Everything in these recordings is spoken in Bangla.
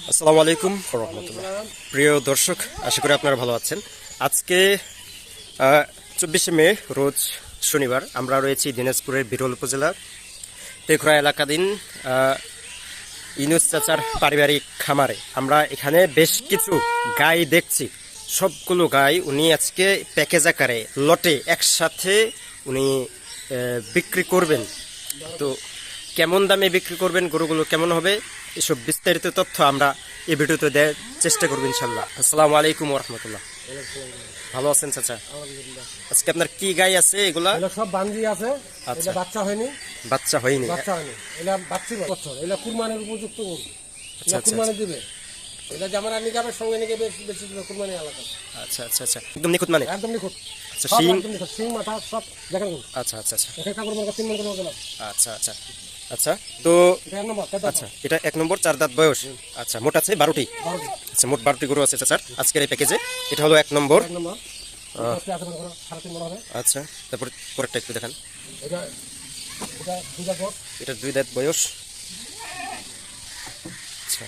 আসসালামু আলাইকুম ওয়া রাহমাতুল্লাহ। প্রিয় দর্শক, আশা করি আপনারা ভালো আছেন। আজকে 24শে মে রোজ শনিবার। আমরা রয়েছি দিনাজপুরের বিরল উপজেলার তেঘরা এলাকাধীন ইনুস চাচার পারিবারিক খামারে। আমরা এখানে বেশ কিছু গাই দেখছি। সবগুলো গাই উনি আজকে প্যাকেজ আকারে লটে একসাথে উনি বিক্রি করবেন। তো কেমন দামে বিক্রি করবেন, গরুগুলো কেমন হবে, এসব বিস্তারিত তথ্য আমরা এই ভিডিওতে দেওয়ার চেষ্টা করবো ইনশাল্লাহ। আসসালামু আলাইকুম ওয়া রাহমাতুল্লাহ। ভালো আছেন চাচা? আজকে আপনার কি গাই আছে? এগুলা সব বান্ধি আছে। আচ্ছা, বাচ্চা হয়নি। বাচ্চা হয়নি। এটা বাচ্চি বছর, এটা কুরবানির উপযুক্ত গরু। এটা কুরবানি দিবে। এটা যেমন আর নিকাবের সঙ্গে নিকে বেশি কুরবানি এলাকা। আচ্ছা আচ্ছা আচ্ছা, একদম নিখুঁত মানে? একদম নিখুঁত। আচ্ছা, শিং মাথা সব দেখেন। আচ্ছা আচ্ছা আচ্ছা, এটা কাপড় মার্কা 3 মণ করে। আচ্ছা আচ্ছা আচ্ছা। তো এটা এক নম্বর। আচ্ছা, এটা 1 নম্বর, 4 দাঁত বয়স। আচ্ছা, মোট আছে 12টি। আচ্ছা, মোট 12টি গরু আছে চাচার আজকের এই প্যাকেজে। এটা হলো 1 নম্বর। আচ্ছা, তারপর পরেরটা একটু দেখান। এটা 2 দাঁত বয়স। আচ্ছা,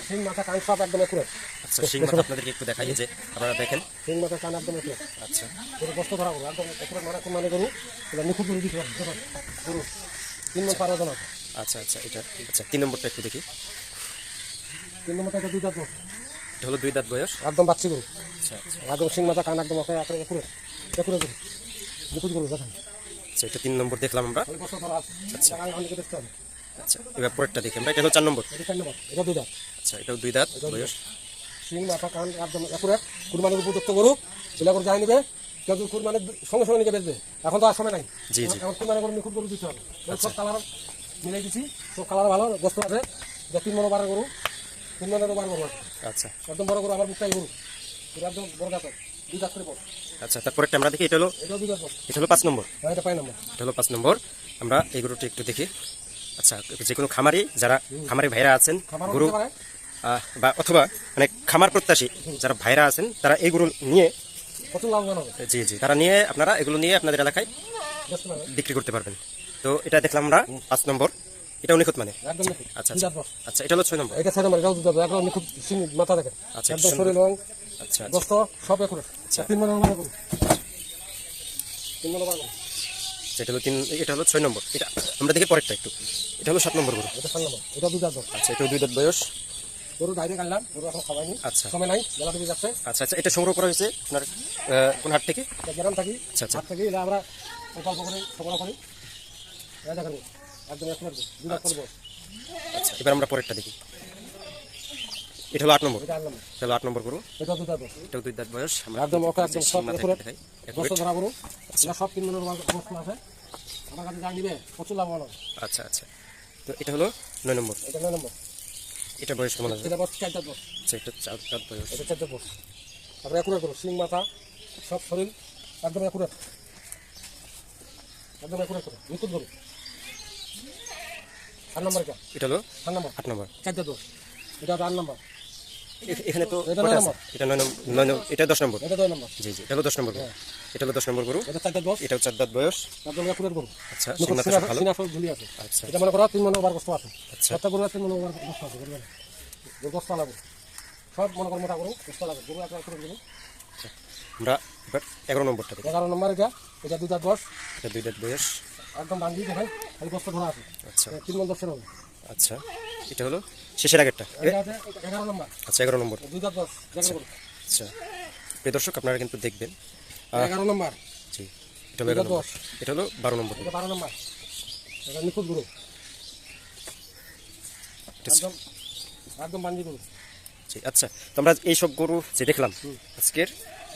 শিং মাথা কান সব একদম একুরেট। আচ্ছা, শিং মাথা আপনাদেরকে একটু দেখাই, যে আপনারা দেখেন। শিং মাথা কান একদম একুরেট। আচ্ছা, এটা কষ্ট ধরা গরু, একদম একুরেট মানে কোন গরু। এটা নিখুঁত গরু দিতে হবে গরু। 3 মণ পারে না। আচ্ছা আচ্ছা, এটা আচ্ছা 3 নম্বরটা একটু দেখি। 3 নম্বরটা 2 দাঁত বয়স। এটা হলো 2 দাঁত বয়স, একদম বাচ্চি গরু। আচ্ছা আচ্ছা একদম শিং মাথা কান একদম একুরেট একুরেট গরু। নিখুঁত গরু দেখেন। আচ্ছা, এটা 3 নম্বর দেখলাম আমরা। কষ্ট ধরা আছে। আচ্ছা অনেকে দেখতে হবে। আচ্ছা, এবার পরেরটা দেখি আমরা। এটা হলো 4 নম্বর। এটা 4 নম্বর। এটা 2 দাঁত। আচ্ছা, এটাও 2 দাঁত বয়স। শিং মাথা কান একদম একুরেট, কুরবানির উপযুক্ত গরু। এগুলা করে যাই নিবে, কেউ যদি কুরবানির সঙ্গে সঙ্গে নিয়ে বেচবে। এখন তো আর সময় নাই। জি জি, এখন কুরবানি করে নিখুঁত গরু দিতে হবে। সব কালার মিলে দিচ্ছি, সব কালার ভালো, গোস্ত আছে। এটা 3 মণ বারের গরু, 3 মণের বার গরু আছে। আচ্ছা, একদম বড় গরু, আমার বুকটাই গরু। এটা একদম বড় দাঁত, 2 দাঁত করে বড়। আচ্ছা, তারপরেরটা আমরা দেখি। এটা হলো 2 দাঁত বড়। এটা হলো 5 নম্বর। এটা 5 নম্বর। এটা হলো 5 নম্বর। আমরা এই গরুটি একটু দেখি। আচ্ছা, যে কোনো খামারি, যারা খামারি ভাইরা আছেন, গরু বা অথবা মানে খামার প্রত্যাশী যারা ভাইরা আছেন, তারা এই গরু নিয়ে কত লাভবান হবে। জি জি, তারা নিয়ে আপনারা এগুলো নিয়ে আপনাদের এলাকায় বিক্রি করতে পারবেন। তো এটা দেখলাম আমরা 5 নম্বর। এটা নিখুঁত মানে? একদম নিখুঁত। আচ্ছা আচ্ছা আচ্ছা, এটা হলো 6 নম্বর। এটা 6 নম্বর। এটাও 2 দাঁত, একদম নিখুঁত শিং মাথা দেখেন। আচ্ছা, একদম শরীর রং, আচ্ছা আচ্ছা গোস্ত সব একুরেট। আচ্ছা, 3 মণ বার গরু। 3 মণ বার গরু। এটা হলো 3, এটা হলো 6 নম্বর। এটা আমরা দেখি পরেরটা একটু। এটা হলো 7 নম্বর গরু। এটা 7 নম্বর। এটা 2 দাঁত। আচ্ছা, এটাও 2 দাঁত বয়স। গরু বাইরে কাটলাম, গরু এখন খাওয়াইনি। আচ্ছা, সময় নাই, বেলা থেকে যাচ্ছে। আচ্ছা আচ্ছা, এটা সংগ্রহ করা হয়েছে আপনার কোন হাট থেকে? গ্রাম থাকি। আচ্ছা আচ্ছা হাট থেকে এটা আমরা গল্প করে সংগ্রহ করি। এটা দেখেন একদম একুরেট 2 দাঁত করবো। আচ্ছা, এবার আমরা পরেরটা দেখি। এটা হলো 8 নম্বর। এটা 8 নম্বর। এটা হলো 8 নম্বর গরু। এটা 2 দাঁত। এটাও 2 দাঁত বয়স। আমরা একদম ওকে একদম সব একুরেট দেখাই। গোস্ত ধরা গরু। এটা সব 3 মণের গোস্ত আছে। আমার কাছে যা নিবে প্রচুর লাভ হবে। আচ্ছা আচ্ছা, তো এটা হলো 9 নম্বর। এটা 9 নম্বর। এটা বয়স কেমন আছে? এটা বয়স 4 দাঁত বয়স। আচ্ছা, এটা 4 দাঁত বয়স। এটা 4 দাঁত বয়স। তারপরে একুরেট গরু, শিং মাথা সব শরীর একদম একুরেট। একদম একুরেট করে নিখুঁত গরু। 8 নম্বর। এটা হলো 8 নম্বর। 8 নম্বর। 4 দাঁত বয়স। এটা 8 নম্বর। এখানে তো এটা 9 কয়টা আছে? নম্বর। এটা 9 নম্বর, এটা 10 নম্বর। এটা 2 নম্বর। জি জি, এটা হলো 10 নম্বর গরু। এটা হলো 10 নম্বর গরু। এটা 4 দাঁত বয়স। এটাও 4 দাঁত বয়স। একদম একুরেট গরু। আচ্ছা, নিখুঁত সিংনাটা সব ভালো। সিনা সব ঝুলি আছে। আচ্ছা এটা মনে করো 3 মণ বার গোস্ত আছে। আচ্ছা কত গরু আছে? 3 মণ বার গোস্ত আছে। গরু গোস্ত লাগবে সব মনে করো মোটা গরু গোস্ত লাগবে। গরু একটা একুরেট গরু। আমরা এবার 11 নম্বরটা দেখি। 11 নম্বর। এটা 2 দাঁত বয়স। এটা 2 দাঁত বয়স। একদম বান্ধি দেখেন, খালি গোস্ত ধরা আছে। আচ্ছা 3 মণ 10 হবে। আচ্ছা, এটা হলো শেষের আগেরটা। এটা আছে 11 নম্বর। আচ্ছা, 11 নম্বর। 2 দাঁত বয়স। দেখেন গরু। আচ্ছা, প্রিয় দর্শক, আপনারা কিন্তু দেখবেন। 11 নম্বর। জি, এটা হলো 11 নম্বর। এটা হলো 12 নম্বর। এটা 12 নম্বর। এটা নিখুঁত গরু। একদম একদম বান্ধি গরু। জি, আচ্ছা, তো আমরা এইসব গরু যে দেখলাম আজকের,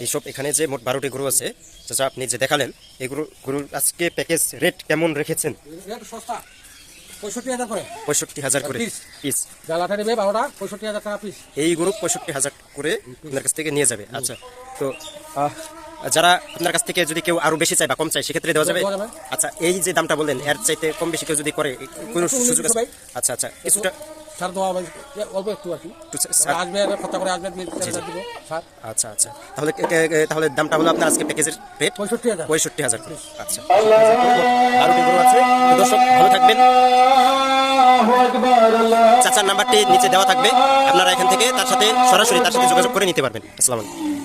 এইসব এখানে যে মোট 12টি গরু আছে, চাচা আপনি যে দেখালেন, এই গরুর আজকে প্যাকেজ রেট কেমন রেখেছেন? রেট সস্তা, 65,000 করে। 65,000 করে পিস। পিস। জালাটা নেবে 12টা, 65,000 টাকা পিস। এই গরু 65,000 করে আপনার কাছ থেকে নিয়ে যাবে। আচ্ছা, তো যারা আপনার কাছ থেকে যদি কেউ আরো বেশি চায় বা কম চায়, সেক্ষেত্রে দেওয়া যাবে? আচ্ছা, এই যে দামটা বললেন, এর চাইতে কম বেশি কেউ যদি করে কোনো সুযোগ আছে? আচ্ছা আচ্ছা, কিছুটা ছাড় দেওয়া হবে, অল্প একটু আর কি। আসবে, খরচা করে আসবে, দিব ছাড়। আচ্ছা আচ্ছা, তাহলে তাহলে দামটা হলো আপনার আজকে প্যাকেজের রেট 65,000। 65,000 করে। আচ্ছা, 12টি গরু আছে। দর্শক ভালো থাকবেন। চাচার নাম্বারটি নিচে দেওয়া থাকবে, আপনারা এখান থেকে তার সাথে সরাসরি তার সাথে যোগাযোগ করে নিতে পারবেন। আসসালামু আলাইকুম।